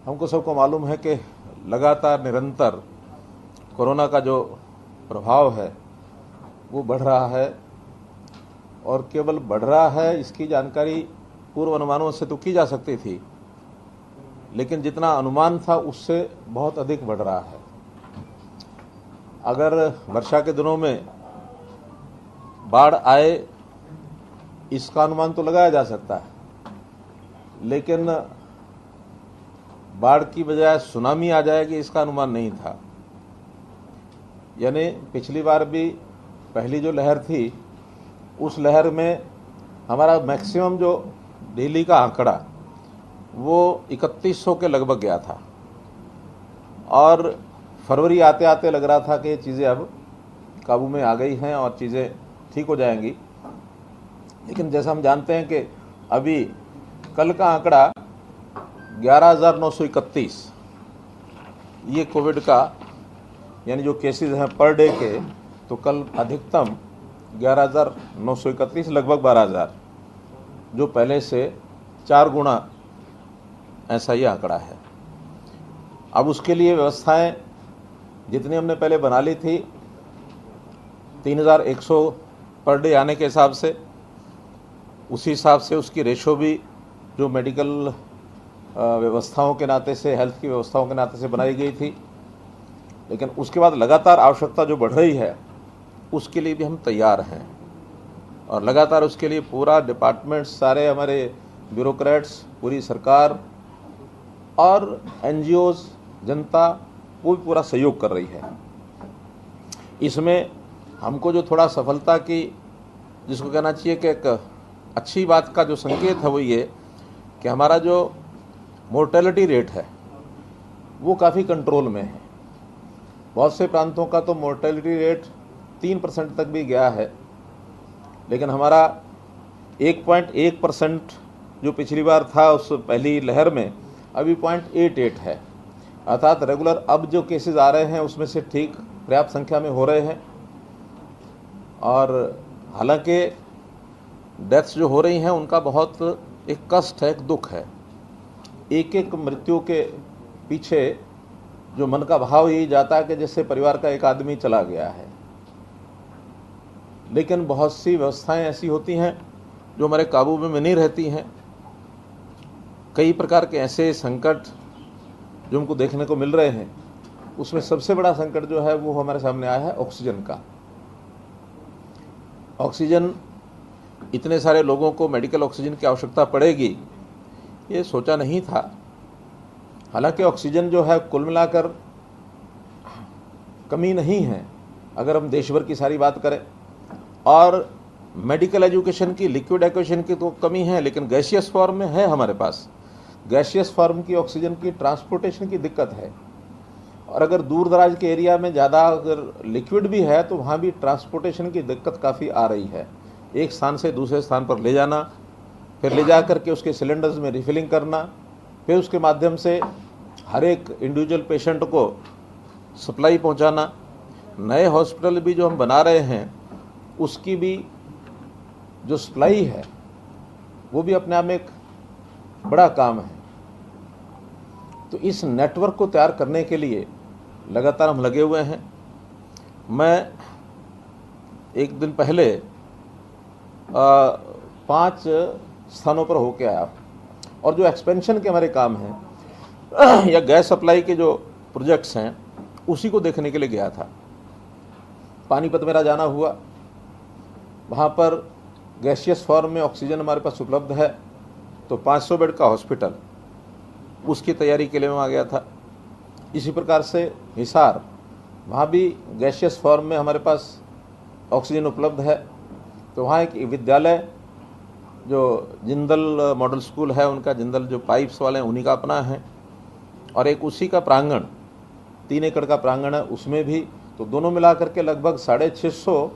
हमको सबको मालूम है कि लगातार निरंतर कोरोना का जो प्रभाव है वो बढ़ रहा है, और केवल बढ़ रहा है इसकी जानकारी पूर्व अनुमानों से तो की जा सकती थी, लेकिन जितना अनुमान था उससे बहुत अधिक बढ़ रहा है। अगर वर्षा के दिनों में बाढ़ आए इसका अनुमान तो लगाया जा सकता है, लेकिन बाढ़ की बजाय सुनामी आ जाएगी इसका अनुमान नहीं था। यानी पिछली बार भी पहली जो लहर थी उस लहर में हमारा मैक्सिमम जो डेली का आंकड़ा वो 3100 के लगभग गया था, और फरवरी आते आते लग रहा था कि ये चीज़ें अब काबू में आ गई हैं और चीज़ें ठीक हो जाएंगी। लेकिन जैसा हम जानते हैं कि अभी कल का आंकड़ा 11,931 ये कोविड का, यानी जो केसेस हैं पर डे के, तो कल अधिकतम 11,931 लगभग 12,000, जो पहले से 4 गुना ऐसा ही आंकड़ा है। अब उसके लिए व्यवस्थाएं जितनी हमने पहले बना ली थी 3,100 पर डे आने के हिसाब से, उसी हिसाब से उसकी रेशो भी जो मेडिकल व्यवस्थाओं के नाते से, हेल्थ की व्यवस्थाओं के नाते से बनाई गई थी। लेकिन उसके बाद लगातार आवश्यकता जो बढ़ रही है उसके लिए भी हम तैयार हैं, और लगातार उसके लिए पूरा डिपार्टमेंट, सारे हमारे ब्यूरोक्रेट्स, पूरी सरकार और एनजीओज, जनता, वो भी पूरा सहयोग कर रही है। इसमें हमको जो थोड़ा सफलता की, जिसको कहना चाहिए कि एक अच्छी बात का जो संकेत है वो ये कि हमारा जो मोर्टेलिटी रेट है वो काफ़ी कंट्रोल में है। बहुत से प्रांतों का तो मोर्टेलिटी रेट 3% तक भी गया है, लेकिन हमारा 1.1% जो पिछली बार था उस पहली लहर में, अभी 0.88 है। अर्थात रेगुलर अब जो केसेस आ रहे हैं उसमें से ठीक पर्याप्त संख्या में हो रहे हैं, और हालांकि डेथ्स जो हो रही हैं उनका बहुत एक कष्ट है, एक दुख है। एक एक मृत्यु के पीछे जो मन का भाव यही जाता है कि जैसे परिवार का एक आदमी चला गया है। लेकिन बहुत सी व्यवस्थाएं ऐसी होती हैं जो हमारे काबू में नहीं रहती हैं। कई प्रकार के ऐसे संकट जो हमको देखने को मिल रहे हैं, उसमें सबसे बड़ा संकट जो है वो हमारे सामने आया है ऑक्सीजन का। ऑक्सीजन, इतने सारे लोगों को मेडिकल ऑक्सीजन की आवश्यकता पड़ेगी ये सोचा नहीं था। हालांकि ऑक्सीजन जो है कुल मिलाकर कमी नहीं है अगर हम देश भर की सारी बात करें, और मेडिकल एजुकेशन की, लिक्विड एक्वेशन की तो कमी है, लेकिन गैसियस फॉर्म में है हमारे पास। गैसियस फॉर्म की ऑक्सीजन की ट्रांसपोर्टेशन की दिक्कत है, और अगर दूर दराज के एरिया में ज़्यादा अगर लिक्विड भी है तो वहाँ भी ट्रांसपोर्टेशन की दिक्कत काफ़ी आ रही है। एक स्थान से दूसरे स्थान पर ले जाना, फिर ले जा करके उसके सिलेंडर्स में रिफिलिंग करना, फिर उसके माध्यम से हर एक इंडिविजुअल पेशेंट को सप्लाई पहुंचाना। नए हॉस्पिटल भी जो हम बना रहे हैं उसकी भी जो सप्लाई है वो भी अपने आप में एक बड़ा काम है। तो इस नेटवर्क को तैयार करने के लिए लगातार हम लगे हुए हैं। मैं एक दिन पहले 5 स्थानों पर होके आया, और जो एक्सपेंशन के हमारे काम हैं या गैस सप्लाई के जो प्रोजेक्ट्स हैं उसी को देखने के लिए गया था। पानीपत मेरा जाना हुआ, वहाँ पर गैसियस फॉर्म में ऑक्सीजन हमारे पास उपलब्ध है, तो 500 बेड का हॉस्पिटल, उसकी तैयारी के लिए मैं आ गया था। इसी प्रकार से हिसार, वहाँ भी गैसियस फॉर्म में हमारे पास ऑक्सीजन उपलब्ध है, तो वहाँ एक विद्यालय जो जिंदल मॉडल स्कूल है उनका, जिंदल जो पाइप्स वाले हैं उन्हीं का अपना है, और एक उसी का प्रांगण 3 एकड़ का प्रांगण है, उसमें भी। तो दोनों मिला करके लगभग 650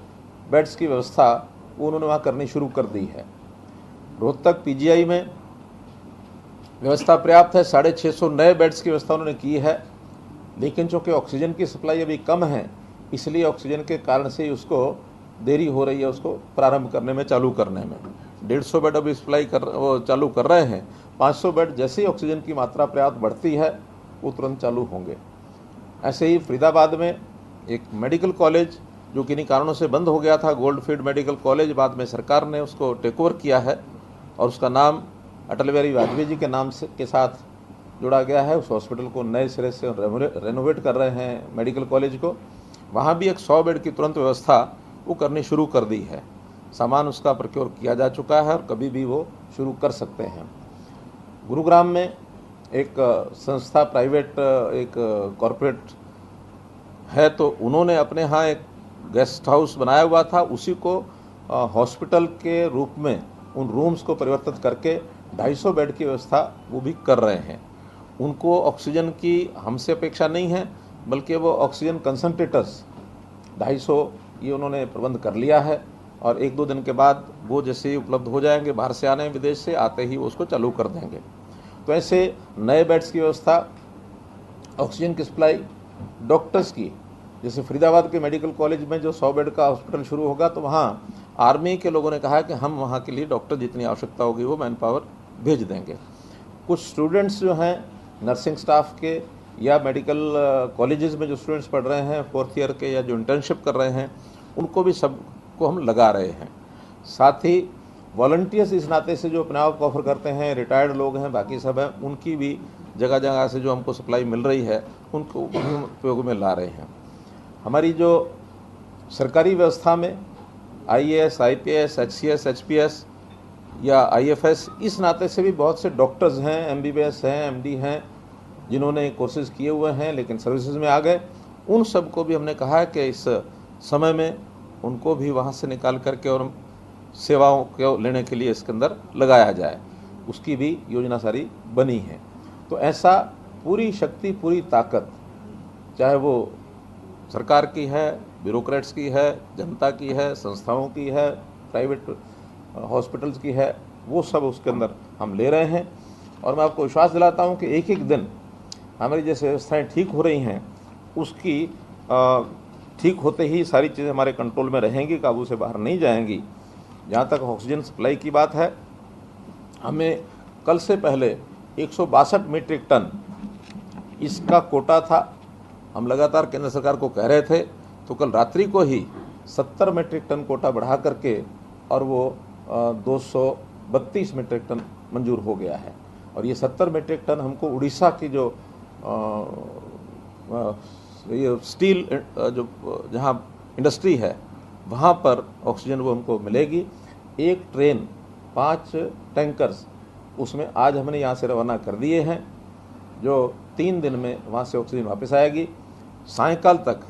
बेड्स की व्यवस्था वो उन्होंने वहाँ करनी शुरू कर दी है। रोहतक पीजीआई में व्यवस्था पर्याप्त है, 650 नए बेड्स की व्यवस्था उन्होंने की है। लेकिन चूँकि ऑक्सीजन की सप्लाई अभी कम है, इसलिए ऑक्सीजन के कारण से उसको देरी हो रही है, उसको प्रारंभ करने में, चालू करने में। 150 बेड अभी सप्लाई वो चालू कर रहे हैं, 500 बेड जैसे ही ऑक्सीजन की मात्रा पर्याप्त बढ़ती है वो तुरंत चालू होंगे। ऐसे ही फरीदाबाद में एक मेडिकल कॉलेज जो किन्हीं कारणों से बंद हो गया था, गोल्डफील्ड मेडिकल कॉलेज, बाद में सरकार ने उसको टेक ओवर किया है और उसका नाम अटल बिहारी वाजपेयी जी के नाम से के साथ जोड़ा गया है। उस हॉस्पिटल को नए सिरे से रेनोवेट कर रहे हैं मेडिकल कॉलेज को। वहाँ भी एक 100 बेड की तुरंत व्यवस्था वो करनी शुरू कर दी है। सामान उसका प्रोक्योर किया जा चुका है और कभी भी वो शुरू कर सकते हैं। गुरुग्राम में एक संस्था प्राइवेट एक कॉरपोरेट है, तो उन्होंने अपने यहाँ एक गेस्ट हाउस बनाया हुआ था, उसी को हॉस्पिटल के रूप में उन रूम्स को परिवर्तित करके 250 बेड की व्यवस्था वो भी कर रहे हैं। उनको ऑक्सीजन की हमसे अपेक्षा नहीं है, बल्कि वो ऑक्सीजन कंसंट्रेटर्स 250 ये उन्होंने प्रबंध कर लिया है और 1-2 दिन के बाद वो जैसे ही उपलब्ध हो जाएंगे, बाहर से आने विदेश से आते ही वो उसको चालू कर देंगे। तो ऐसे नए बेड्स की व्यवस्था, ऑक्सीजन की सप्लाई, डॉक्टर्स की, जैसे फरीदाबाद के मेडिकल कॉलेज में जो 100 बेड का हॉस्पिटल शुरू होगा तो वहाँ आर्मी के लोगों ने कहा है कि हम वहाँ के लिए डॉक्टर जितनी आवश्यकता होगी वो मैन पावर भेज देंगे। कुछ स्टूडेंट्स जो हैं नर्सिंग स्टाफ के या मेडिकल कॉलेजेस में जो स्टूडेंट्स पढ़ रहे हैं 4th ईयर के या जो इंटर्नशिप कर रहे हैं, उनको भी सबको हम लगा रहे हैं। साथ ही वॉलंटियर्स इस नाते से जो अपने आप को ऑफर करते हैं, रिटायर्ड लोग हैं, बाकी सब हैं, उनकी भी जगह जगह से जो हमको सप्लाई मिल रही है उनको उपयोग में ला रहे हैं। हमारी जो सरकारी व्यवस्था में IAS, IPS, HCS, HPS या IFS, इस नाते से भी बहुत से डॉक्टर्स हैं, MBBS हैं, MD हैं, जिन्होंने कोर्सेज किए हुए हैं लेकिन सर्विसेज में आ गए। उन सब को भी हमने कहा है कि इस समय में उनको भी वहाँ से निकाल करके और सेवाओं को लेने के लिए इसके अंदर लगाया जाए, उसकी भी योजना सारी बनी है। तो ऐसा पूरी शक्ति, पूरी ताकत, चाहे वो सरकार की है, ब्यूरोक्रेट्स की है, जनता की है, संस्थाओं की है, प्राइवेट हॉस्पिटल्स की है, वो सब उसके अंदर हम ले रहे हैं। और मैं आपको विश्वास दिलाता हूँ कि एक एक दिन हमारी जैसे व्यवस्थाएँ ठीक हो रही हैं, उसकी ठीक होते ही सारी चीज़ें हमारे कंट्रोल में रहेंगी, काबू से बाहर नहीं जाएंगी। जहाँ तक ऑक्सीजन सप्लाई की बात है, हमें कल से पहले 162 मीट्रिक टन इसका कोटा था। हम लगातार केंद्र सरकार को कह रहे थे, तो कल रात्रि को ही 70 मीट्रिक टन कोटा बढ़ा करके और वो 232 मीट्रिक टन मंजूर हो गया है। और ये 70 मीट्रिक टन हमको उड़ीसा की जो ये स्टील जो जहाँ इंडस्ट्री है वहाँ पर ऑक्सीजन वो हमको मिलेगी। एक ट्रेन 5 टैंकर्स उसमें आज हमने यहाँ से रवाना कर दिए हैं, जो 3 दिन में वहाँ से ऑक्सीजन वापस आएगी। सायंकाल तक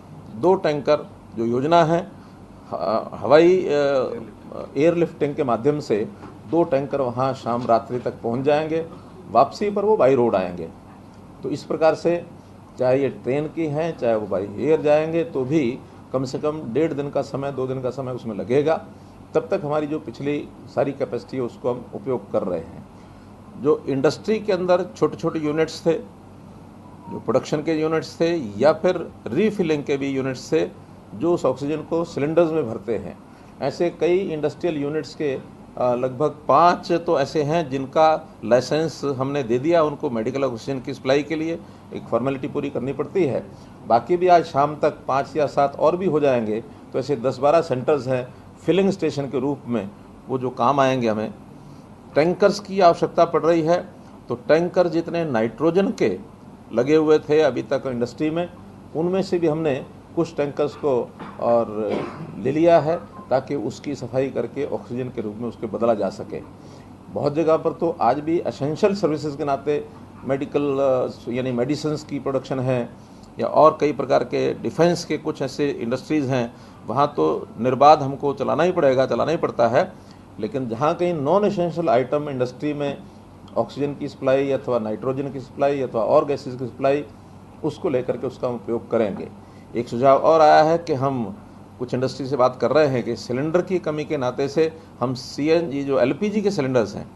2 टैंकर जो योजना है हवाई एयरलिफ्टिंग के माध्यम से 2 टैंकर वहाँ शाम रात्रि तक पहुँच जाएंगे, वापसी पर वो बाई रोड आएंगे। तो इस प्रकार से चाहे ये ट्रेन की हैं, चाहे वो बाई एयर जाएंगे, तो भी कम से कम 1.5 दिन का समय, 2 दिन का समय उसमें लगेगा। तब तक हमारी जो पिछली सारी कैपेसिटी है उसको हम उपयोग कर रहे हैं। जो इंडस्ट्री के अंदर छोटे छोटे यूनिट्स थे, जो प्रोडक्शन के यूनिट्स थे या फिर रीफिलिंग के भी यूनिट्स थे, जो उस ऑक्सीजन को सिलेंडर्स में भरते हैं, ऐसे कई इंडस्ट्रियल यूनिट्स के लगभग 5 तो ऐसे हैं जिनका लाइसेंस हमने दे दिया उनको मेडिकल ऑक्सीजन की सप्लाई के लिए। एक फॉर्मेलिटी पूरी करनी पड़ती है, बाकी भी आज शाम तक 5 या 7 और भी हो जाएंगे। तो ऐसे 10-12 सेंटर्स हैं फिलिंग स्टेशन के रूप में, वो जो काम आएंगे। हमें टैंकर्स की आवश्यकता पड़ रही है, तो टैंकर जितने नाइट्रोजन के लगे हुए थे अभी तक इंडस्ट्री में, उनमें से भी हमने कुछ टैंकर्स को और ले लिया है ताकि उसकी सफाई करके ऑक्सीजन के रूप में उसको बदला जा सके। बहुत जगह पर तो आज भी एसेंशियल सर्विसेज के नाते मेडिकल यानी मेडिसिन्स की प्रोडक्शन है, या और कई प्रकार के डिफेंस के कुछ ऐसे इंडस्ट्रीज़ हैं, वहाँ तो निर्बाध हमको चलाना ही पड़ता है। लेकिन जहाँ कहीं नॉन एसेंशियल आइटम इंडस्ट्री में ऑक्सीजन की सप्लाई अथवा नाइट्रोजन की सप्लाई अथवा और गैसेज की सप्लाई, उसको लेकर के उसका उपयोग करेंगे। एक सुझाव और आया है कि हम कुछ इंडस्ट्री से बात कर रहे हैं कि सिलेंडर की कमी के नाते से हम CNG जो LPG के सिलेंडर्स हैं,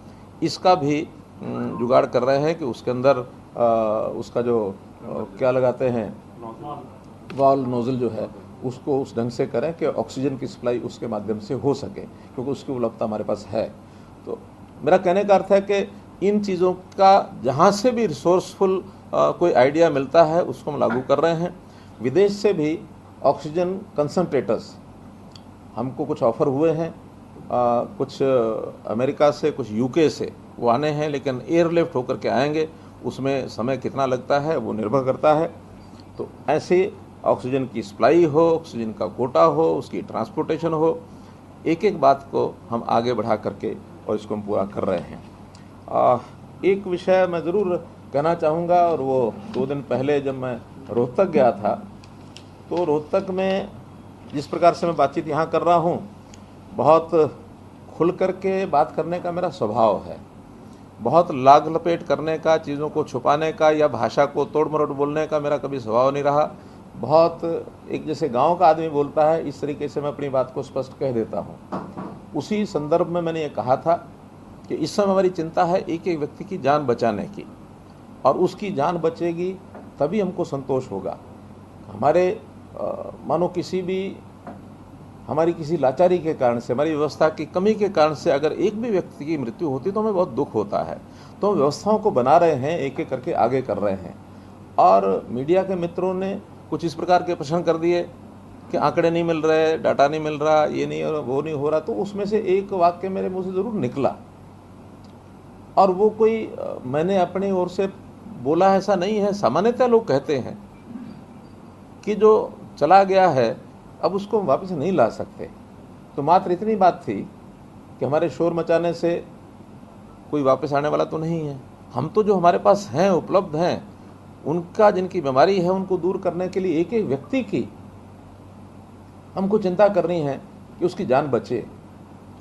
इसका भी जुगाड़ कर रहे हैं कि उसके अंदर उसका जो क्या लगाते हैं वाल्व नोजल जो है उसको उस ढंग से करें कि ऑक्सीजन की सप्लाई उसके माध्यम से हो सके, क्योंकि उसकी उपलब्धता हमारे पास है। तो मेरा कहने का अर्थ है कि इन चीज़ों का जहाँ से भी रिसोर्सफुल कोई आइडिया मिलता है उसको हम लागू कर रहे हैं। विदेश से भी ऑक्सीजन कंसंट्रेटर्स हमको कुछ ऑफ़र हुए हैं, कुछ अमेरिका से, कुछ यूके से वो आने हैं, लेकिन एयरलिफ्ट होकर के आएंगे, उसमें समय कितना लगता है वो निर्भर करता है। तो ऐसे ऑक्सीजन की सप्लाई हो, ऑक्सीजन का कोटा हो, उसकी ट्रांसपोर्टेशन हो, एक एक बात को हम आगे बढ़ा करके और इसको हम पूरा कर रहे हैं। एक विषय मैं ज़रूर कहना चाहूँगा, और वो 2 दिन पहले जब मैं रोहतक गया था तो रोहतक में जिस प्रकार से मैं बातचीत यहाँ कर रहा हूँ, बहुत खुल कर के बात करने का मेरा स्वभाव है। बहुत लाग लपेट करने का, चीज़ों को छुपाने का या भाषा को तोड़ मरोड़ बोलने का मेरा कभी स्वभाव नहीं रहा। बहुत एक जैसे गांव का आदमी बोलता है, इस तरीके से मैं अपनी बात को स्पष्ट कह देता हूँ। उसी संदर्भ में मैंने ये कहा था कि इस समय हमारी चिंता है एक एक व्यक्ति की जान बचाने की, और उसकी जान बचेगी तभी हमको संतोष होगा। हमारे मानो किसी भी हमारी किसी लाचारी के कारण से, हमारी व्यवस्था की कमी के कारण से अगर एक भी व्यक्ति की मृत्यु होती तो हमें बहुत दुख होता है। तो हम व्यवस्थाओं को बना रहे हैं, एक एक करके आगे कर रहे हैं। और मीडिया के मित्रों ने कुछ इस प्रकार के प्रश्न कर दिए कि आंकड़े नहीं मिल रहे, डाटा नहीं मिल रहा, ये नहीं और वो नहीं हो रहा। तो उसमें से एक वाक्य मेरे मुंह से ज़रूर निकला, और वो कोई मैंने अपनी ओर से बोला ऐसा नहीं है। सामान्यतः लोग कहते हैं कि जो चला गया है अब उसको हम वापस नहीं ला सकते। तो मात्र इतनी बात थी कि हमारे शोर मचाने से कोई वापस आने वाला तो नहीं है। हम तो जो हमारे पास हैं, उपलब्ध हैं, उनका जिनकी बीमारी है उनको दूर करने के लिए एक एक व्यक्ति की हमको चिंता करनी है कि उसकी जान बचे।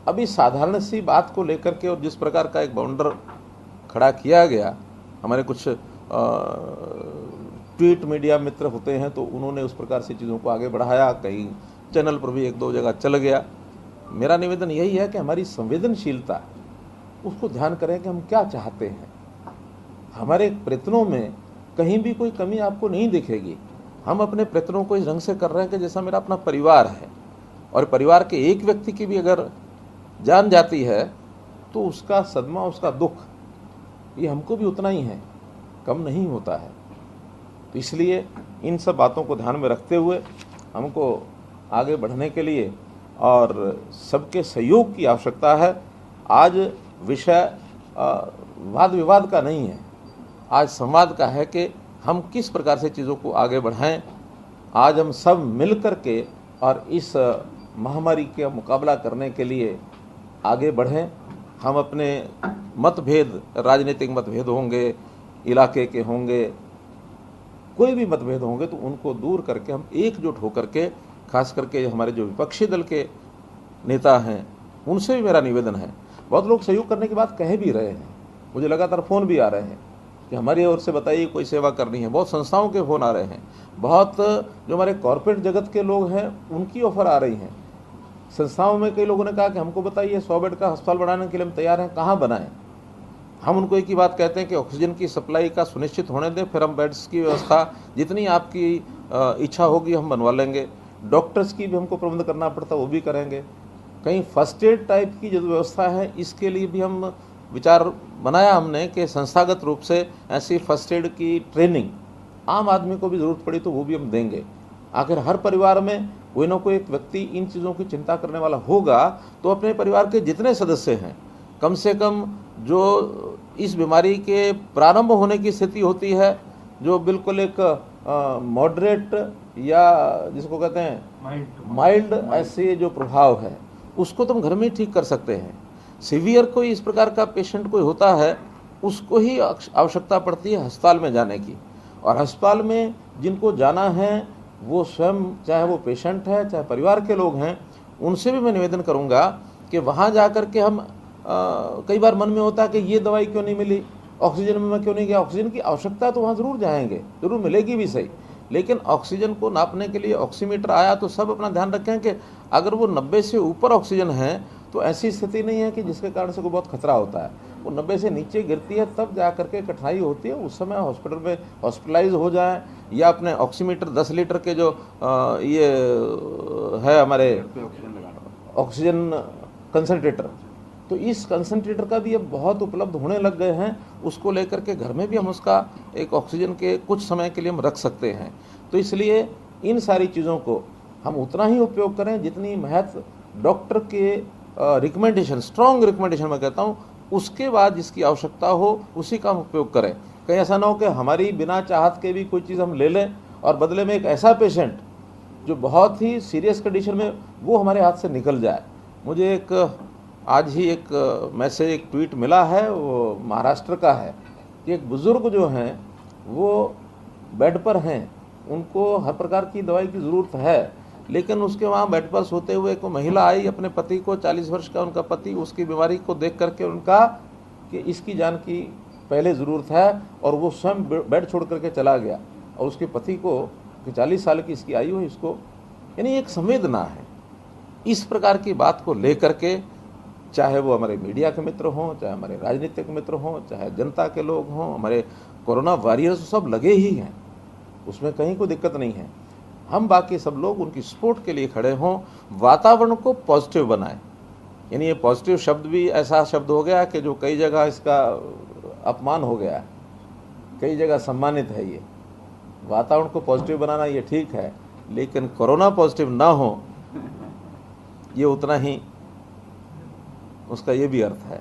अभी साधारण सी बात को लेकर के और जिस प्रकार का एक बाउंडर खड़ा किया गया, हमारे कुछ ट्वीट मीडिया मित्र होते हैं तो उन्होंने उस प्रकार से चीज़ों को आगे बढ़ाया, कई चैनल पर भी 1-2 जगह चल गया। मेरा निवेदन यही है कि हमारी संवेदनशीलता उसको ध्यान करें कि हम क्या चाहते हैं। हमारे प्रयत्नों में कहीं भी कोई कमी आपको नहीं दिखेगी। हम अपने प्रयत्नों को इस ढंग से कर रहे हैं कि जैसा मेरा अपना परिवार है, और परिवार के एक व्यक्ति की भी अगर जान जाती है तो उसका सदमा, उसका दुख, ये हमको भी उतना ही है, कम नहीं होता है। तो इसलिए इन सब बातों को ध्यान में रखते हुए हमको आगे बढ़ने के लिए और सबके सहयोग की आवश्यकता है। आज विषय वाद विवाद का नहीं है, आज संवाद का है कि हम किस प्रकार से चीज़ों को आगे बढ़ाएं। आज हम सब मिल कर के और इस महामारी का मुकाबला करने के लिए आगे बढ़ें। हम अपने मतभेद, राजनीतिक मतभेद होंगे, इलाके के होंगे, कोई भी मतभेद होंगे, तो उनको दूर करके हम एकजुट होकर के, खास करके हमारे जो विपक्षी दल के नेता हैं उनसे भी मेरा निवेदन है। बहुत लोग सहयोग करने की बात कह भी रहे हैं, मुझे लगातार फ़ोन भी आ रहे हैं कि हमारी ओर से बताइए कोई सेवा करनी है। बहुत संस्थाओं के फ़ोन आ रहे हैं, बहुत जो हमारे कॉरपोरेट जगत के लोग हैं उनकी ऑफ़र आ रही हैं। संस्थाओं में कई लोगों ने कहा कि हमको बताइए 100 बेड का अस्पताल बनाने के लिए हम तैयार हैं, कहाँ बनाएं। हम उनको एक ही बात कहते हैं कि ऑक्सीजन की सप्लाई का सुनिश्चित होने दें, फिर हम बेड्स की व्यवस्था जितनी आपकी इच्छा होगी हम बनवा लेंगे। डॉक्टर्स की भी हमको प्रबंध करना पड़ता है, वो भी करेंगे। कहीं फर्स्ट एड टाइप की जो व्यवस्था है इसके लिए भी हम विचार बनाया हमने कि संस्थागत रूप से ऐसी फर्स्ट एड की ट्रेनिंग आम आदमी को भी ज़रूरत पड़ी तो वो भी हम देंगे। आखिर हर परिवार में कोई ना कोई एक व्यक्ति इन चीज़ों की चिंता करने वाला होगा, तो अपने परिवार के जितने सदस्य हैं, कम से कम जो इस बीमारी के प्रारंभ होने की स्थिति होती है, जो बिल्कुल एक मॉडरेट या जिसको कहते हैं माइल्ड ऐसे जो प्रभाव है, उसको तो हम घर में ही ठीक कर सकते हैं। सीवियर कोई इस प्रकार का पेशेंट कोई होता है, उसको ही आवश्यकता पड़ती है अस्पताल में जाने की। और अस्पताल में जिनको जाना है वो स्वयं, चाहे वो पेशेंट है चाहे परिवार के लोग हैं, उनसे भी मैं निवेदन करूंगा कि वहाँ जा कर के हम कई बार मन में होता है कि ये दवाई क्यों नहीं मिली, ऑक्सीजन में मैं क्यों नहीं गया। ऑक्सीजन की आवश्यकता तो वहाँ ज़रूर जाएंगे, ज़रूर मिलेगी भी सही, लेकिन ऑक्सीजन को नापने के लिए ऑक्सीमीटर आया तो सब अपना ध्यान रखें कि अगर वो 90 से ऊपर ऑक्सीजन है तो ऐसी स्थिति नहीं है कि जिसके कारण से कोई बहुत खतरा होता है। वो 90 से नीचे गिरती है तब जा करके कठिनाई होती है, उस समय हॉस्पिटल में हॉस्पिटलाइज हो जाए, या अपने ऑक्सीमीटर 10 लीटर के जो ये है हमारे ऑक्सीजन कंसंट्रेटर, तो इस कंसंट्रेटर का भी अब बहुत उपलब्ध होने लग गए हैं, उसको लेकर के घर में भी हम उसका एक ऑक्सीजन के कुछ समय के लिए हम रख सकते हैं। तो इसलिए इन सारी चीज़ों को हम उतना ही उपयोग करें जितनी महत्व डॉक्टर के रिकमेंडेशन, स्ट्रॉन्ग रिकमेंडेशन मैं कहता हूँ, उसके बाद जिसकी आवश्यकता हो उसी का हम उपयोग करें। कहीं ऐसा ना हो कि हमारी बिना चाहत के भी कोई चीज़ हम ले लें और बदले में एक ऐसा पेशेंट जो बहुत ही सीरियस कंडीशन में वो हमारे हाथ से निकल जाए। मुझे आज ही एक मैसेज, एक ट्वीट मिला है, वो महाराष्ट्र का है कि एक बुज़ुर्ग जो हैं वो बेड पर हैं, उनको हर प्रकार की दवाई की ज़रूरत है, लेकिन उसके वहाँ बेड पर सोते हुए एक महिला आई, अपने पति को, 40 वर्ष का उनका पति, उसकी बीमारी को देख करके उनका कि इसकी जान की पहले ज़रूरत है, और वो स्वयं बेड छोड़ करके चला गया। और उसके पति को कि 40 साल की इसकी आयु है, इसको, यानी एक संवेदना है। इस प्रकार की बात को लेकर के चाहे वो हमारे मीडिया के मित्र हों, चाहे हमारे राजनीतिक मित्र हों, चाहे जनता के लोग हों, हमारे कोरोना वॉरियर्स सब लगे ही हैं, उसमें कहीं कोई दिक्कत नहीं है। हम बाकी सब लोग उनकी सपोर्ट के लिए खड़े हों, वातावरण को पॉजिटिव बनाएं। यानी ये पॉजिटिव शब्द भी ऐसा शब्द हो गया कि जो कई जगह इसका अपमान हो गया, कई जगह सम्मानित है। ये वातावरण को पॉजिटिव बनाना ये ठीक है, लेकिन कोरोना पॉजिटिव ना हो ये उतना ही उसका ये भी अर्थ है।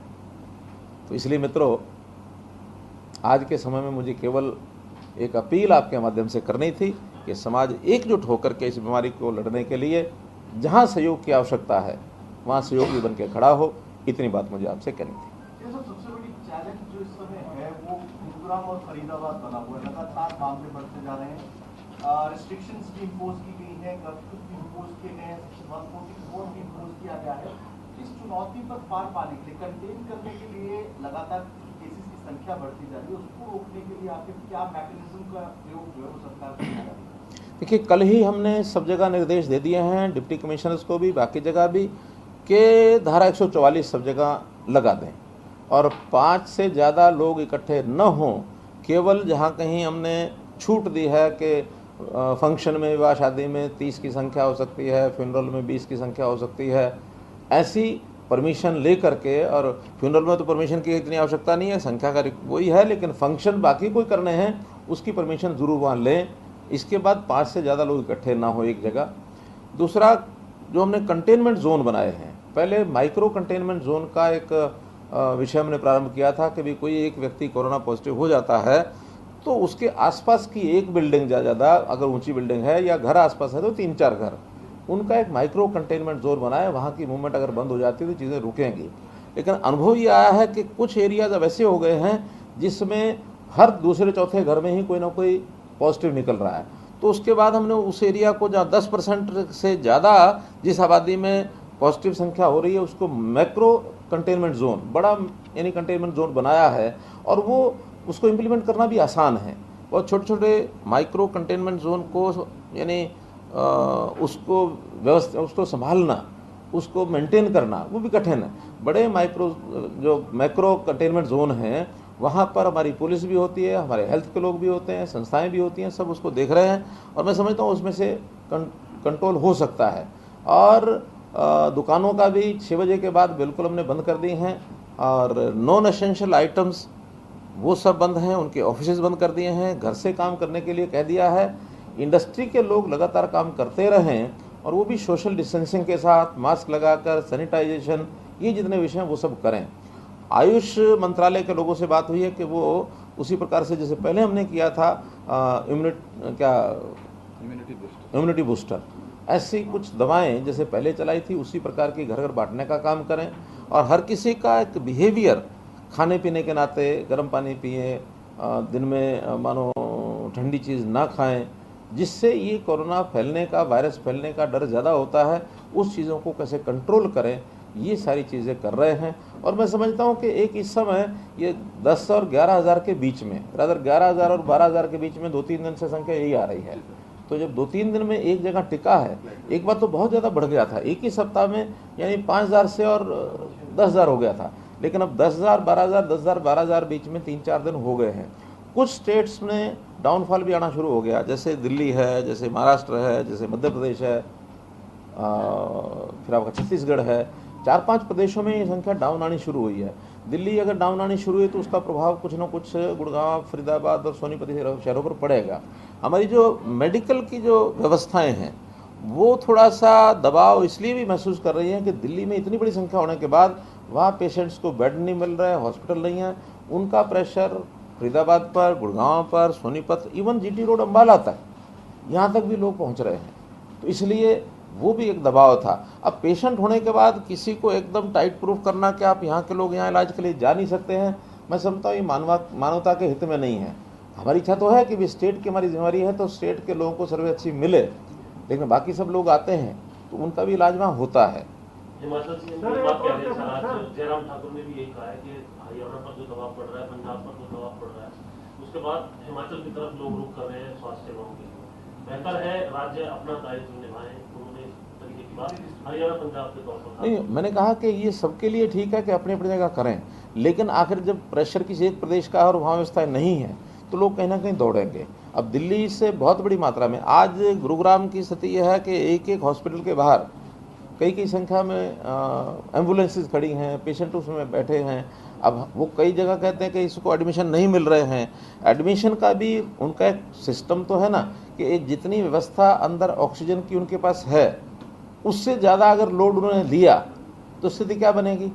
तो इसलिए मित्रों, आज के समय में मुझे केवल एक अपील आपके माध्यम से करनी थी कि समाज एकजुट होकर के इस बीमारी को लड़ने के लिए जहां सहयोग की आवश्यकता है वहां सहयोगी बन के खड़ा हो। इतनी बात मुझे आपसे कहनी थी। सबसे बड़ी चैलेंज जो इस समय है वो गुरुग्राम और फरीदाबाद बना हुआ है, लगातार मामले बढ़ते जा रहे हैं, रिस्ट्रिक्शंस भी इम्पोज की गई है, कर्फ्यू भी इम्पोज किए गए हैं, सेक्शन 144 भी इम्पोज किया गया है। इस चुनौती पर पार पाने के लिए, कंटेन करने के लिए लगातार केसेस की संख्या बढ़ती जा रही है, उसको रोकने के लिए आपके क्या मैकेनिज्म का प्रयोग जो है वो सरकार कर रही है? देखिए, कल ही हमने सब जगह निर्देश दे दिए हैं, डिप्टी कमिश्नर्स को भी, बाकी जगह भी, कि धारा 144 सब जगह लगा दें और 5 से ज़्यादा लोग इकट्ठे न हों। केवल जहाँ कहीं हमने छूट दी है कि फंक्शन में, विवाह शादी में 30 की संख्या हो सकती है, फ्यूनरल में 20 की संख्या हो सकती है, ऐसी परमिशन ले करके, और फ्यूनरल में तो परमिशन की इतनी आवश्यकता नहीं है, संख्या का वही है, लेकिन फंक्शन बाकी कोई करने हैं उसकी परमिशन ज़रूर वहाँ लें। इसके बाद 5 से ज़्यादा लोग इकट्ठे ना हो एक जगह। दूसरा, जो हमने कंटेनमेंट जोन बनाए हैं, पहले माइक्रो कंटेनमेंट जोन का एक विषय हमने प्रारंभ किया था कि भी कोई एक व्यक्ति कोरोना पॉजिटिव हो जाता है तो उसके आसपास की एक बिल्डिंग ज़्यादा, अगर ऊंची बिल्डिंग है या घर आसपास है तो 3-4 घर, उनका एक माइक्रो कंटेनमेंट जोन बनाए। वहाँ की मूवमेंट अगर बंद हो जाती है तो चीज़ें रुकेंगी। लेकिन अनुभव ये आया है कि कुछ एरियाज अब ऐसे हो गए हैं जिसमें हर दूसरे चौथे घर में ही कोई ना कोई पॉजिटिव निकल रहा है। तो उसके बाद हमने उस एरिया को, जहाँ 10% से ज़्यादा जिस आबादी में पॉजिटिव संख्या हो रही है, उसको मैक्रो कंटेनमेंट जोन, बड़ा यानी कंटेनमेंट जोन बनाया है, और वो उसको इम्प्लीमेंट करना भी आसान है। बहुत छोटे छोटे माइक्रो कंटेनमेंट जोन को यानी उसको व्यवस्था, उसको संभालना, उसको मेंटेन करना वो भी कठिन है। बड़े जो मैक्रो कंटेनमेंट जोन हैं वहाँ पर हमारी पुलिस भी होती है, हमारे हेल्थ के लोग भी होते हैं, संस्थाएं भी होती हैं, सब उसको देख रहे हैं, और मैं समझता हूँ उसमें से कंट्रोल हो सकता है। और दुकानों का भी 6 बजे के बाद बिल्कुल हमने बंद कर दी हैं, और नॉन एसेंशियल आइटम्स वो सब बंद हैं, उनके ऑफिसेज बंद कर दिए हैं, घर से काम करने के लिए कह दिया है। इंडस्ट्री के लोग लगातार काम करते रहें, और वो भी सोशल डिस्टेंसिंग के साथ, मास्क लगाकर, सैनिटाइजेशन, ये जितने विषय हैं वो सब करें। आयुष मंत्रालय के लोगों से बात हुई है कि वो उसी प्रकार से जैसे पहले हमने किया था इम्यूनिटी बूस्टर, ऐसी कुछ दवाएं जैसे पहले चलाई थी उसी प्रकार की घर घर बांटने का काम करें, और हर किसी का एक बिहेवियर, खाने पीने के नाते गर्म पानी पिए, दिन में मानो ठंडी चीज़ ना खाएं, जिससे ये कोरोना फैलने का, वायरस फैलने का डर ज़्यादा होता है, उस चीज़ों को कैसे कंट्रोल करें, ये सारी चीज़ें कर रहे हैं। और मैं समझता हूँ कि एक इस समय ये 10 और 11,000 के बीच में, रादर 11,000 और 12,000 के बीच में 2-3 दिन से संख्या यही आ रही है। तो जब 2-3 दिन में एक जगह टिका है, एक बार तो बहुत ज़्यादा बढ़ गया था, एक ही सप्ताह में यानी 5,000 से और 10,000 हो गया था, लेकिन अब 10,000, 12,000, 10,000, 12,000 बीच में 3-4 दिन हो गए हैं। कुछ स्टेट्स में डाउनफॉल भी आना शुरू हो गया, जैसे दिल्ली है, जैसे महाराष्ट्र है, जैसे मध्य प्रदेश है, फिर आपका छत्तीसगढ़ है, 4-5 प्रदेशों में ये संख्या डाउन आनी शुरू हुई है। दिल्ली अगर डाउन आनी शुरू हुई तो उसका प्रभाव कुछ ना कुछ गुड़गांव, फरीदाबाद और सोनीपत शहरों पर पड़ेगा। हमारी जो मेडिकल की जो व्यवस्थाएं हैं वो थोड़ा सा दबाव इसलिए भी महसूस कर रही हैं कि दिल्ली में इतनी बड़ी संख्या होने के बाद वहाँ पेशेंट्स को बेड नहीं मिल रहा है, हॉस्पिटल नहीं है, उनका प्रेशर फरीदाबाद पर, गुड़गांव पर, Sonipat, even GT road Ambala तक, यहाँ तक भी लोग पहुँच रहे हैं। तो इसलिए वो भी एक दबाव था। अब पेशेंट होने के बाद किसी को एकदम टाइट प्रूफ करना कि आप यहाँ के लोग यहाँ इलाज के लिए जा नहीं सकते हैं, मैं समझता हूँ ये मानवता के हित में नहीं है। हमारी इच्छा तो है कि भी स्टेट की हमारी जिम्मेदारी है तो स्टेट के लोगों को सर्वे अच्छी मिले, लेकिन बाकी सब लोग आते हैं तो उनका भी इलाज वहाँ होता है। हिमाचल सीएम की बात कह रहे हैं आज जयराम ठाकुर ने भी यही कहा है कि हरियाणा पर जो दबाव पड़ रहा है, पंजाब पर जो दबाव पड़ रहा है, उसके बाद हिमाचल की तरफ लोग रुख कर रहे हैं स्वास्थ्य सेवाओं के लिए। बेहतर है राज्य अपना दायित्व निभाएं, उन्होंने इस तरीके की बात हरियाणा पंजाब के तौर पर नहीं, मैंने कहा कि ये सबके लिए ठीक है कि अपनी अपनी जगह करें, लेकिन आखिर जब प्रेशर किसी एक प्रदेश का और वहाँ व्यवस्था नहीं है तो लोग कहीं ना कहीं दौड़ेंगे। अब दिल्ली से बहुत बड़ी मात्रा में आज गुरुग्राम की स्थिति यह है कि एक एक हॉस्पिटल के बाहर कई संख्या में एम्बुलेंसेस खड़ी हैं, पेशेंट उसमें बैठे हैं। अब वो कई जगह कहते हैं कि इसको एडमिशन नहीं मिल रहे हैं। एडमिशन का भी उनका एक सिस्टम तो है ना कि एक जितनी व्यवस्था अंदर ऑक्सीजन की उनके पास है उससे ज़्यादा अगर लोड उन्होंने लिया तो स्थिति क्या बनेगी,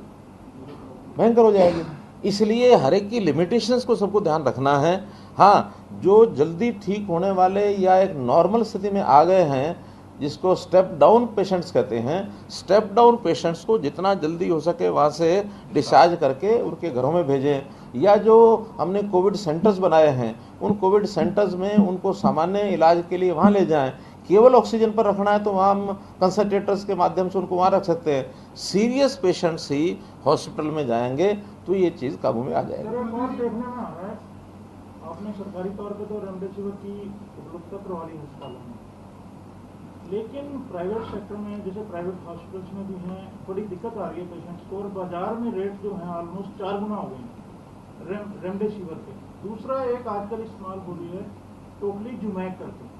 भयंकर हो जाएगी। इसलिए हर एक की लिमिटेशंस को सबको ध्यान रखना है। हाँ, जो जल्दी ठीक होने वाले या एक नॉर्मल स्थिति में आ गए हैं, जिसको स्टेप डाउन पेशेंट्स कहते हैं, स्टेप डाउन पेशेंट्स को जितना जल्दी हो सके वहाँ से डिस्चार्ज करके उनके घरों में भेजें, या जो हमने कोविड सेंटर्स बनाए हैं उन कोविड सेंटर्स में उनको सामान्य इलाज के लिए वहाँ ले जाएं। केवल ऑक्सीजन पर रखना है तो वहाँ हम कंसंट्रेटर्स के माध्यम से उनको वहाँ रख सकते हैं। सीरियस पेशेंट्स ही हॉस्पिटल में जाएंगे तो ये चीज़ काबू में आ जाएगी। आपने सरकारी तौर पे तो रेमडेसिविर की उपलब्धता करवा ली अस्पतालों में, लेकिन प्राइवेट सेक्टर में जैसे प्राइवेट हॉस्पिटल्स में भी हैं बड़ी दिक्कत आ रही है पेशेंट्स को, और बाजार में रेट जो है ऑलमोस्ट 4 गुना हो गए हैं रेमडेसिविर के। दूसरा एक आजकल इस्तेमाल हो रही है टोक्लीजुमैब करके,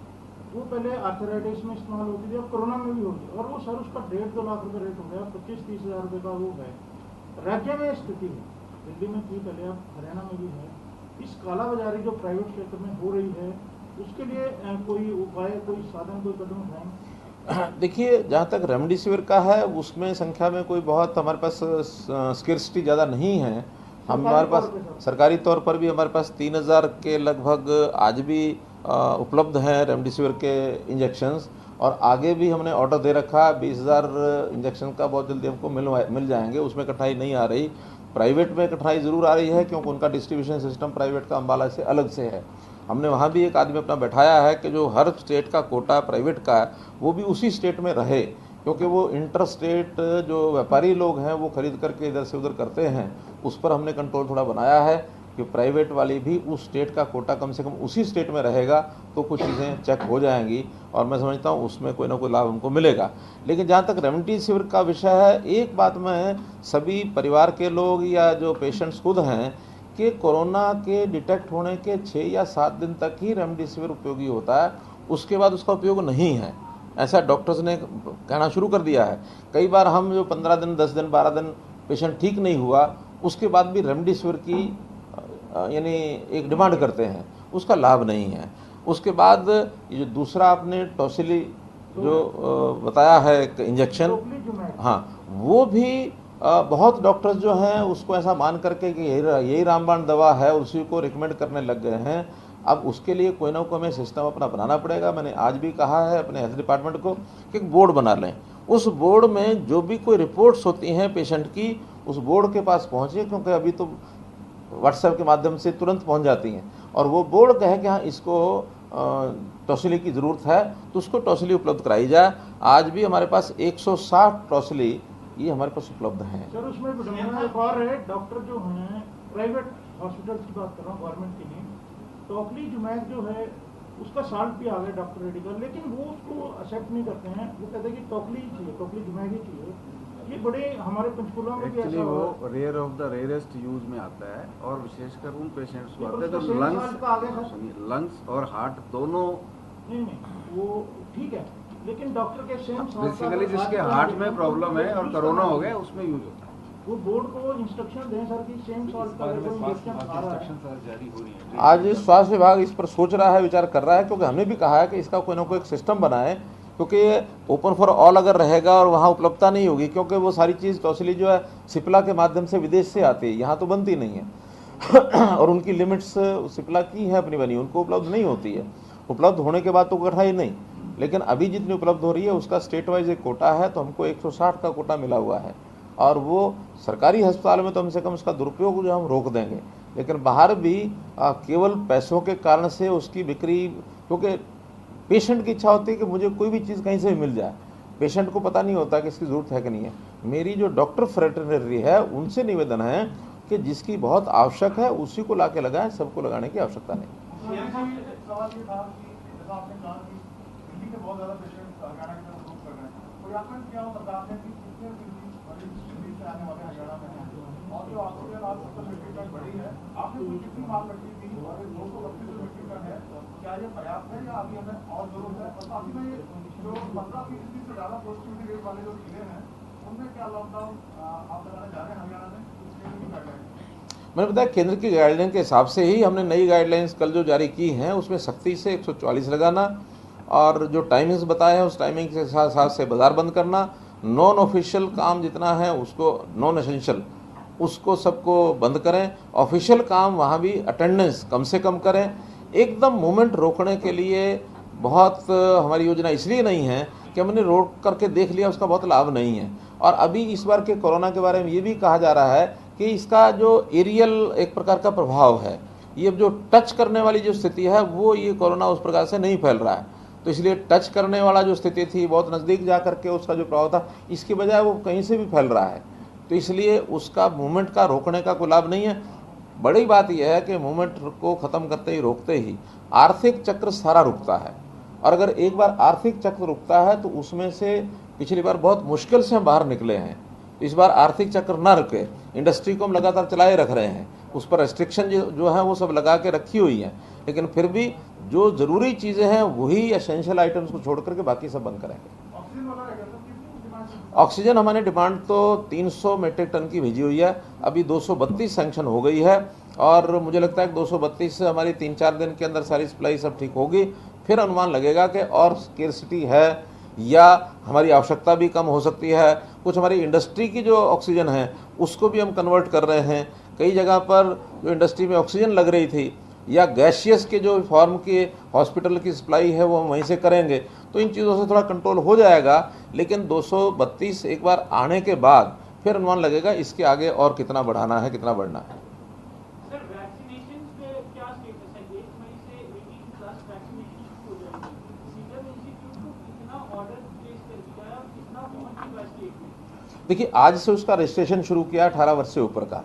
वो पहले आर्थराइटिस में इस्तेमाल होती थी, अब कोरोना में भी होती है, और वो सर उसका 1.5-2 लाख रुपये रेट हो गया, 25-30 हज़ार रुपये का वो है। राज्य में स्थिति है, दिल्ली में थी पहले, अब हरियाणा में भी है। इस काला बाजारी जो प्राइवेट क्षेत्र में हो रही है उसके लिए कोई उपाय, कोई साधन, कोई कदम उठाएं? देखिए, जहाँ तक रेमडेसिविर का है उसमें संख्या में कोई बहुत हमारे पास स्किर्सिटी ज़्यादा नहीं है। हमारे पास सरकारी तौर पर भी हमारे पास 3000 के लगभग आज भी उपलब्ध हैं रेमडेसिविर के इंजेक्शन्स, और आगे भी हमने ऑर्डर दे रखा 20,000 इंजेक्शन का बहुत जल्दी हमको मिल जाएंगे। उसमें कठिनाई नहीं आ रही। प्राइवेट में कठिनाई ज़रूर आ रही है क्योंकि उनका डिस्ट्रीब्यूशन सिस्टम प्राइवेट का अम्बाला से अलग से है। हमने वहाँ भी एक आदमी अपना बैठाया है कि जो हर स्टेट का कोटा प्राइवेट का है वो भी उसी स्टेट में रहे, क्योंकि वो इंटर स्टेट जो व्यापारी लोग हैं वो खरीद करके इधर से उधर करते हैं। उस पर हमने कंट्रोल थोड़ा बनाया है कि प्राइवेट वाली भी उस स्टेट का कोटा कम से कम उसी स्टेट में रहेगा तो कुछ चीज़ें चेक हो जाएंगी, और मैं समझता हूँ उसमें कोई ना कोई लाभ हमको मिलेगा। लेकिन जहाँ तक रेमडेसिविर का विषय है, एक बात मैं सभी परिवार के लोग या जो पेशेंट्स खुद हैं कि कोरोना के डिटेक्ट होने के 6 या 7 दिन तक ही रेमडेसिविर उपयोगी होता है, उसके बाद उसका उपयोग नहीं है, ऐसा डॉक्टर्स ने कहना शुरू कर दिया है। कई बार हम जो 15 दिन, 10 दिन, 12 दिन पेशेंट ठीक नहीं हुआ उसके बाद भी रेमडेसिविर की यानी एक डिमांड करते हैं, उसका लाभ नहीं है। उसके बाद ये जो दूसरा आपने टॉसिली जो बताया है एक इंजेक्शन, हाँ, वो भी बहुत डॉक्टर्स जो हैं उसको ऐसा मान करके कि यही रामबाण दवा है उसी को रिकमेंड करने लग गए हैं। अब उसके लिए कोई ना कोई हमें सिस्टम अपना बनाना पड़ेगा। मैंने आज भी कहा है अपने हेल्थ डिपार्टमेंट को कि एक बोर्ड बना लें, उस बोर्ड में जो भी कोई रिपोर्ट्स होती हैं पेशेंट की उस बोर्ड के पास पहुँचे, क्योंकि अभी तो व्हाट्सएप के माध्यम से तुरंत पहुंच जाती हैं, और वो बोर्ड कहे कि हाँ इसको टॉसिली की ज़रूरत है तो उसको टॉसिली उपलब्ध कराई जाए। आज भी हमारे पास 160 टॉसिली ये हमारे पास उपलब्ध हैं। सर उसमें एक और है, डॉक्टर जो हैं प्राइवेट हॉस्पिटल्स की बात कर रहा हूँ, गवर्नमेंट की नहीं, टोक्लीजुमैब जो है उसका साल्ट भी आ गया डॉक्टर रेड्डी का, लेकिन वो उसको एक्सेप्ट नहीं करते हैं। वो कहते हैं कि टोक्लीजुमैब ही चाहिए। ये बड़े हमारे पंचकुला में भी ऐसा वो rare of the rarest use में आता है, और विशेषकर उन पेशेंट्स को आता है तो लंग्स और हार्ट दोनों। नहीं वो ठीक है, लेकिन डॉक्टर के सेम बेसिकली जिसके हार्ट में प्रॉब्लम है और कोरोना हो गया उसमें यूज होता है। वो बोर्ड को इंस्ट्रक्शन दें सर कि सेम सॉल्ट का इंजेक्शन आ रहा है। जारी हो रही है। आज स्वास्थ्य विभाग इस पर सोच रहा है, विचार कर रहा है, क्योंकि हमने भी कहा है कि इसका कोई ना कोई एक सिस्टम बनाए, क्योंकि ओपन फॉर ऑल अगर रहेगा और वहाँ उपलब्धता नहीं होगी, क्योंकि वो सारी चीज़ टॉसिली जो है सिप्ला के माध्यम से विदेश से आती है, यहाँ तो बनती नहीं है और उनकी लिमिट्स सिप्ला की है अपनी बनी, उनको उपलब्ध नहीं होती है। उपलब्ध होने के बाद तो कठिनाई नहीं, लेकिन अभी जितनी उपलब्ध हो रही है उसका स्टेट वाइज एक कोटा है, तो हमको 160 का कोटा मिला हुआ है और वो सरकारी अस्पताल में तो कम से कम उसका दुरुपयोग जो हम रोक देंगे, लेकिन बाहर भी केवल पैसों के कारण से उसकी बिक्री, क्योंकि पेशेंट की इच्छा होती है कि मुझे कोई भी चीज़ कहीं से भी मिल जाए, पेशेंट को पता नहीं होता कि इसकी ज़रूरत है कि नहीं है। मेरी जो डॉक्टर फ्रेटरनरी है उनसे निवेदन है कि जिसकी बहुत आवश्यक है उसी को ला के लगाएं, सबको लगाने की आवश्यकता नहीं। सवाल ये था कि जैसा आपने कहा कि दिल्ली के बहुत ज़्यादा पेशेंट हरियाणा की तरफ रुख कर रहे हैं, तो यहाँ पर क्या बता दें कि कितने दिल्ली से आने वाले हरियाणा में हैं और जो ऑक्सीजन आज 70 मीट्रिक टन बढ़ी है, आपने कुछ कितनी मांग रखी थी और 232 मीट्रिक टन है, क्या ये पर्याप्त है या अभी हमें और जरूरत है? और साथ ही में जो 15% से ज़्यादा पॉजिटिविटी रेट वाले जो जिले हैं उनमें क्या लॉकडाउन आप लगाने जा रहे हैं हरियाणा में? मैंने बताया केंद्र की गाइडलाइन के हिसाब से ही हमने नई गाइडलाइंस कल जो जारी की हैं उसमें सख्ती से 144 लगाना और जो टाइमिंग्स बताए हैं उस टाइमिंग के साथ से बाजार बंद करना, नॉन ऑफिशियल काम जितना है उसको, नॉन एसेंशियल उसको सबको बंद करें, ऑफिशियल काम वहाँ भी अटेंडेंस कम से कम करें। एकदम मूवमेंट रोकने के लिए बहुत हमारी योजना इसलिए नहीं है कि हमने रोक करके देख लिया उसका बहुत लाभ नहीं है। और अभी इस बार के कोरोना के बारे में ये भी कहा जा रहा है कि इसका जो एरियल एक प्रकार का प्रभाव है, ये जो टच करने वाली जो स्थिति है वो ये कोरोना उस प्रकार से नहीं फैल रहा है, तो इसलिए टच करने वाला जो स्थिति थी बहुत नज़दीक जा करके उसका जो प्रभाव था, इसकी बजाय वो कहीं से भी फैल रहा है, तो इसलिए उसका मूवमेंट का रोकने का कोई लाभ नहीं है। बड़ी बात यह है कि मूवमेंट को ख़त्म करते ही रोकते ही आर्थिक चक्र सारा रुकता है, और अगर एक बार आर्थिक चक्र रुकता है तो उसमें से पिछली बार बहुत मुश्किल से हम बाहर निकले हैं। इस बार आर्थिक चक्र ना रुके, इंडस्ट्री को हम लगातार चलाए रख रहे हैं, उस पर रेस्ट्रिक्शन जो है वो सब लगा के रखी हुई हैं, लेकिन फिर भी जो ज़रूरी चीज़ें हैं वही एसेंशियल आइटम्स को छोड़ करके बाकी सब बंद करेंगे। ऑक्सीजन हमारी डिमांड तो 300 मीट्रिक टन की भेजी हुई है, अभी 232 सैंक्शन हो गई है और मुझे लगता है कि 232 से हमारी 3-4 दिन के अंदर सारी सप्लाई सब ठीक होगी, फिर अनुमान लगेगा कि और स्केर्सिटी है या हमारी आवश्यकता भी कम हो सकती है। कुछ हमारी इंडस्ट्री की जो ऑक्सीजन है उसको भी हम कन्वर्ट कर रहे हैं, कई जगह पर जो इंडस्ट्री में ऑक्सीजन लग रही थी या गैसियस के जो फॉर्म के हॉस्पिटल की सप्लाई है वो हम वहीं से करेंगे, तो इन चीज़ों से थोड़ा कंट्रोल हो जाएगा। लेकिन 232 एक बार आने के बाद फिर अनुमान लगेगा इसके आगे और कितना बढ़ाना है, कितना बढ़ना है। देखिए आज से उसका रजिस्ट्रेशन शुरू किया 18 वर्ष से ऊपर का,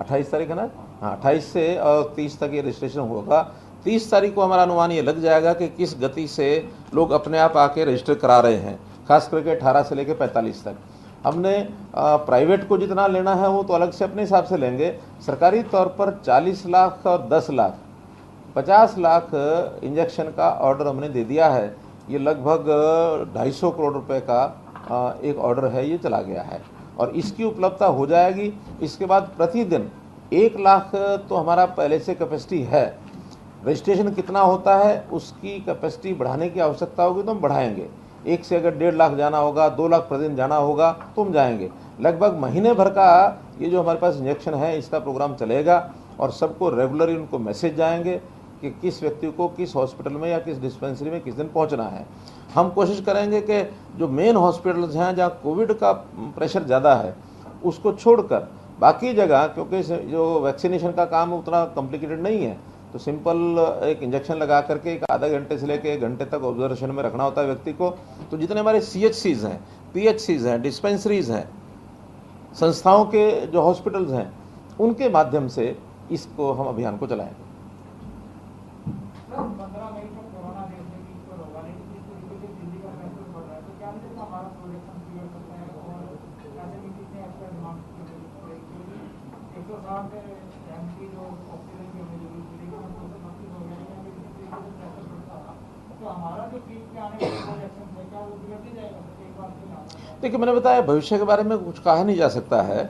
28 तारीख है ना, हाँ 28 से और 30 तक ये रजिस्ट्रेशन होगा। 30 तारीख को हमारा अनुमान ये लग जाएगा कि किस गति से लोग अपने आप आके रजिस्टर करा रहे हैं, खास करके 18 से लेकर 45 तक। हमने प्राइवेट को जितना लेना है वो तो अलग से अपने हिसाब से लेंगे, सरकारी तौर पर 40 लाख और 10 लाख 50 लाख इंजेक्शन का ऑर्डर हमने दे दिया है। ये लगभग 250 करोड़ रुपए का एक ऑर्डर है, ये चला गया है और इसकी उपलब्धता हो जाएगी। इसके बाद प्रतिदिन 1 लाख तो हमारा पहले से कैपेसिटी है, रजिस्ट्रेशन कितना होता है उसकी कैपेसिटी बढ़ाने की आवश्यकता होगी तो हम बढ़ाएंगे। 1 से अगर 1.5 लाख जाना होगा, 2 लाख प्रतिदिन जाना होगा तो हम जाएंगे। लगभग महीने भर का ये जो हमारे पास इंजेक्शन है इसका प्रोग्राम चलेगा और सबको रेगुलरली उनको मैसेज जाएंगे कि किस व्यक्ति को किस हॉस्पिटल में या किस डिस्पेंसरी में किस दिन पहुंचना है। हम कोशिश करेंगे कि जो मेन हॉस्पिटल्स हैं जहां कोविड का प्रेशर ज़्यादा है उसको छोड़कर बाकी जगह, क्योंकि जो वैक्सीनेशन का काम उतना कॉम्प्लिकेटेड नहीं है, तो सिंपल एक इंजेक्शन लगा करके एक आधा घंटे से लेकर 1 घंटे तक ऑब्जर्वेशन में रखना होता है व्यक्ति को। तो जितने हमारे CHCs हैं, PHCs हैं, डिस्पेंसरीज हैं, संस्थाओं के जो हॉस्पिटल्स हैं, उनके माध्यम से इसको हम अभियान को चलाएंगे। तो हमारा जो पीक पे आने वाला प्रोजेक्शन है क्या वो बिगड़ नहीं जाएगा? एक बार फिर आता है। देखिए, मैंने बताया भविष्य के बारे में कुछ कहा नहीं जा सकता है।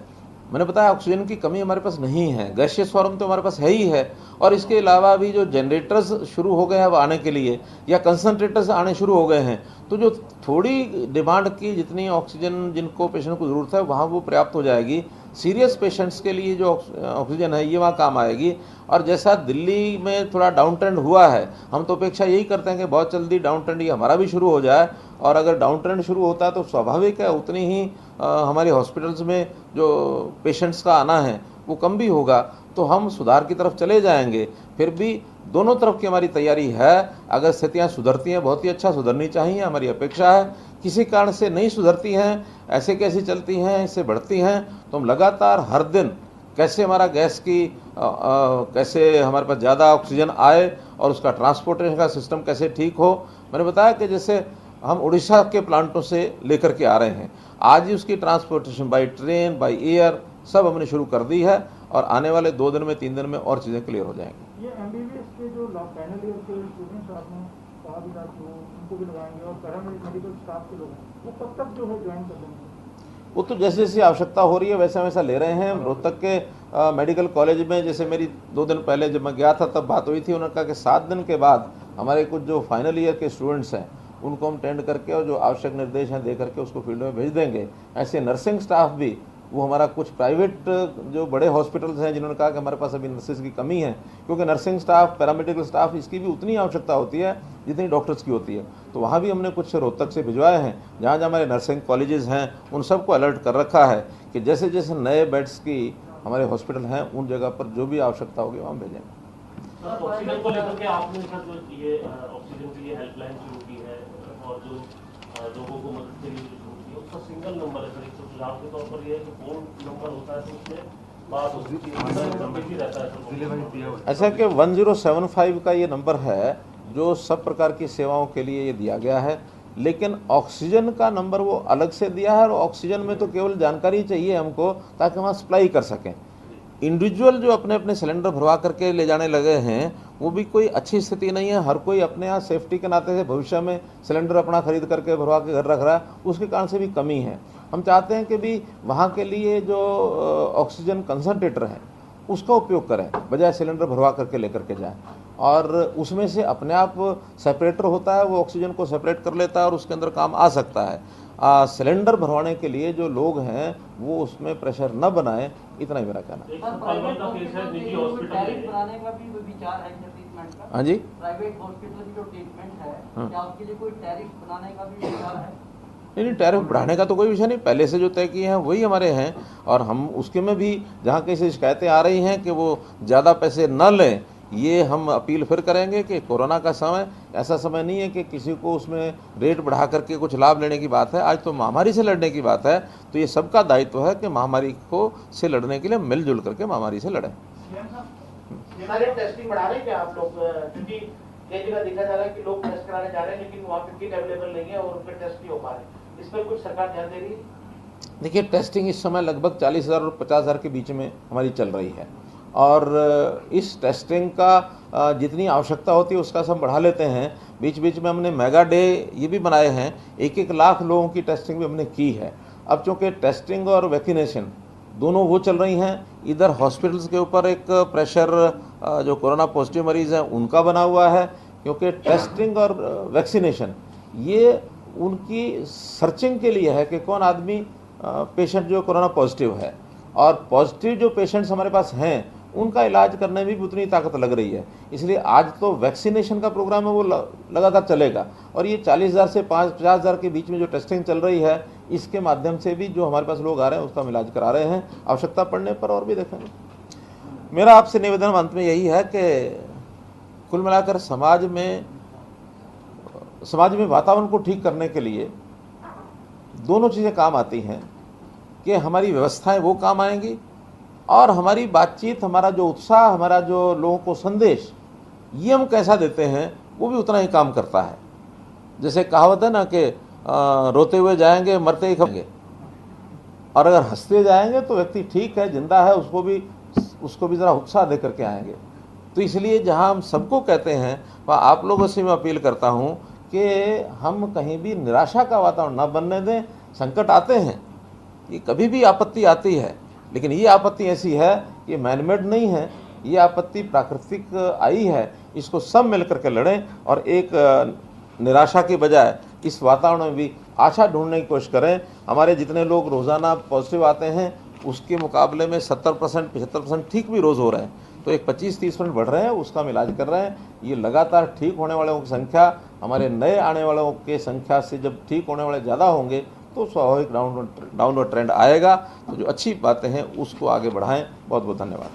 मैंने बताया ऑक्सीजन की कमी हमारे पास नहीं है, गैसियस फॉर्म तो हमारे पास है ही है, और इसके अलावा भी जो जनरेटर्स शुरू हो गए हैं अब आने के लिए, या कंसनट्रेटर्स आने शुरू हो गए हैं, तो जो थोड़ी डिमांड की जितनी ऑक्सीजन जिनको पेशेंट को ज़रूरत है वहाँ वो पर्याप्त हो जाएगी। सीरियस पेशेंट्स के लिए जो ऑक्सीजन है ये वहाँ काम आएगी। और जैसा दिल्ली में थोड़ा डाउन ट्रेंड हुआ है, हम तो अपेक्षा यही करते हैं कि बहुत जल्दी डाउन ट्रेंड ये हमारा भी शुरू हो जाए, और अगर डाउन ट्रेंड शुरू होता है तो स्वाभाविक है उतनी ही हमारे हॉस्पिटल्स में जो पेशेंट्स का आना है वो कम भी होगा, तो हम सुधार की तरफ चले जाएंगे। फिर भी दोनों तरफ की हमारी तैयारी है। अगर स्थितियाँ सुधरती हैं बहुत ही अच्छा, सुधरनी चाहिए, हमारी अपेक्षा है। किसी कारण से नहीं सुधरती हैं, ऐसे कैसी चलती हैं, इससे बढ़ती हैं, तो हम लगातार हर दिन कैसे हमारा गैस की कैसे हमारे पास ज़्यादा ऑक्सीजन आए और उसका ट्रांसपोर्टेशन का सिस्टम कैसे ठीक हो। मैंने बताया कि जैसे हम उड़ीसा के प्लांटों से लेकर के आ रहे हैं, आज ही उसकी transportation by train by air सब हमने शुरू कर दी है, और आने वाले 2 दिन में 3 दिन में और चीज़ें क्लियर हो जाएंगी। ये एमबीबीएस के जो फाइनल ईयर के स्टूडेंट्स आपने कहा भी था कि उनको भी लगाएंगे, और पैरामेडिकल स्टाफ के लोग हैं वो कब तक जो है ज्वाइन कर लेंगे? वो तो जैसे जैसी आवश्यकता हो रही है वैसा वैसा ले रहे हैं। रोहतक के मेडिकल कॉलेज में जैसे मेरी 2 दिन पहले जब मैं गया था तब बात हुई थी, उन्होंने कहा कि 7 दिन के बाद हमारे कुछ जो फाइनल ईयर के स्टूडेंट्स हैं उनको हम टेंड करके और जो आवश्यक निर्देश हैं दे करके उसको फील्ड में भेज देंगे। ऐसे नर्सिंग स्टाफ भी, वो हमारा कुछ प्राइवेट जो बड़े हॉस्पिटल्स हैं जिन्होंने कहा कि हमारे पास अभी नर्सेज की कमी है, क्योंकि नर्सिंग स्टाफ, पैरामेडिकल स्टाफ, इसकी भी उतनी आवश्यकता होती है जितनी डॉक्टर्स की होती है, तो वहाँ भी हमने कुछ रोहतक से भिजवाए हैं। जहाँ जहाँ हमारे नर्सिंग कॉलेजेस हैं उन सबको अलर्ट कर रखा है कि जैसे जैसे नए बेड्स की हमारे हॉस्पिटल हैं उन जगह पर जो भी आवश्यकता होगी वहाँ भेजेंगे। ऑक्सीजन को लेकर के आपने सर जो ये ऑक्सीजन के लिए हेल्पलाइन शुरू की है और जो लोगों को मदद के लिए शुरू की है, उसका सिंगल नंबर है सर, एक सुझाव के तौर पर ये है कि फोन नंबर होता है तो उसमें बात बिजी रहता है। ऐसा कि 1075 का ये नंबर है जो सब प्रकार की सेवाओं के लिए ये दिया गया है, लेकिन ऑक्सीजन का नंबर वो अलग से दिया है, और ऑक्सीजन में तो केवल जानकारी चाहिए हमको ताकि हम सप्लाई कर सकें। इंडिविजुअल जो अपने अपने सिलेंडर भरवा करके ले जाने लगे हैं वो भी कोई अच्छी स्थिति नहीं है। हर कोई अपने यहाँ सेफ्टी के नाते से भविष्य में सिलेंडर अपना खरीद करके भरवा के घर रख रहा है, उसके कारण से भी कमी है। हम चाहते हैं कि भी वहाँ के लिए जो ऑक्सीजन कंसनट्रेटर हैं उसका उपयोग करें, बजाय सिलेंडर भरवा करके लेकर के जाएं, और उसमें से अपने आप सेपरेटर होता है, वो ऑक्सीजन को सेपरेट कर लेता है और उसके अंदर काम आ सकता है। सिलेंडर भरवाने के लिए जो लोग हैं वो उसमें प्रेशर न बनाएं, इतना ही मेरा कहना है। बनाने का भी विचार है ट्रीटमेंट का? हाँ जी, प्राइवेट हॉस्पिटल की जो ट्रीटमेंट है, हाँ। क्या उसके लिए कोई टैरिफ बनाने का भी विचार है? नहीं, टैरिफ बढ़ाने का तो कोई विषय नहीं, पहले से जो तय किए हैं वही हमारे हैं, और हम उसके में भी जहाँ कहीं से शिकायतें आ रही हैं कि वो ज़्यादा पैसे न लें, ये हम अपील फिर करेंगे कि कोरोना का समय ऐसा समय नहीं है कि किसी को उसमें रेट बढ़ा करके कुछ लाभ लेने की बात है। आज तो महामारी से लड़ने की बात है, तो ये सबका दायित्व है कि महामारी को से लड़ने के लिए मिलजुल करके महामारी से लड़ें। सारे टेस्टिंग बढ़ा रहे हैं क्या आप लोग? क्योंकि कई जगह देखा जा रहा है कि लोग टेस्ट कराने जा रहे हैं लेकिन वहाँ पे किट अवेलेबल नहीं है और उन पर टेस्ट नहीं हो पा रहे, इस पर कुछ सरकार ध्यान दे रही है? देखिए, टेस्टिंग इस समय लगभग 40,000 और 50,000 के बीच में हमारी चल रही है, और इस टेस्टिंग का जितनी आवश्यकता होती है उसका सब बढ़ा लेते हैं। बीच बीच में हमने मेगा डे ये भी बनाए हैं, 1-1 लाख लोगों की टेस्टिंग भी हमने की है। अब चूँकि टेस्टिंग और वैक्सीनेशन दोनों वो चल रही हैं, इधर हॉस्पिटल्स के ऊपर एक प्रेशर जो कोरोना पॉजिटिव मरीज़ हैं उनका बना हुआ है, क्योंकि टेस्टिंग और वैक्सीनेशन ये उनकी सर्चिंग के लिए है कि कौन आदमी पेशेंट जो कोरोना पॉजिटिव है, और पॉजिटिव जो पेशेंट्स हमारे पास हैं उनका इलाज करने में भी उतनी ताकत लग रही है। इसलिए आज तो वैक्सीनेशन का प्रोग्राम है वो लगातार चलेगा, और ये 40,000 से 50,000 के बीच में जो टेस्टिंग चल रही है इसके माध्यम से भी जो हमारे पास लोग आ रहे हैं उसका हम इलाज करा रहे हैं। आवश्यकता पड़ने पर और भी देखेंगे। मेरा आपसे निवेदन अंत में यही है कि कुल मिलाकर समाज में वातावरण को ठीक करने के लिए दोनों चीज़ें काम आती हैं, कि हमारी व्यवस्थाएं वो काम आएंगी और हमारी बातचीत, हमारा जो उत्साह, हमारा जो लोगों को संदेश ये हम कैसा देते हैं वो भी उतना ही काम करता है। जैसे कहावत है ना कि रोते हुए जाएंगे मरते ही खाएंगे, और अगर हंसते जाएंगे तो व्यक्ति ठीक है, जिंदा है, उसको भी ज़रा उत्साह दे करके आएंगे। तो इसलिए जहां हम सबको कहते हैं वहाँ आप लोगों से मैं अपील करता हूँ कि हम कहीं भी निराशा का वातावरण न बनने दें। संकट आते हैं, ये कभी भी आपत्ति आती है, लेकिन ये आपत्ति ऐसी है कि मैनमेड नहीं है, ये आपत्ति प्राकृतिक आई है। इसको सब मिलकर के लड़ें और एक निराशा के बजाय इस वातावरण में भी आशा ढूंढने की कोशिश करें। हमारे जितने लोग रोज़ाना पॉजिटिव आते हैं उसके मुकाबले में 70% 75% ठीक भी रोज़ हो रहे हैं, तो एक 25-30% बढ़ रहे हैं, उसका हम इलाज कर रहे हैं। ये लगातार ठीक होने वालों की संख्या हमारे नए आने वालों के संख्या से जब ठीक होने वाले ज़्यादा होंगे तो स्वाभाविक डाउनवर्ड ट्रेंड आएगा। तो जो अच्छी बातें हैं उसको आगे बढ़ाएं। बहुत बहुत धन्यवाद।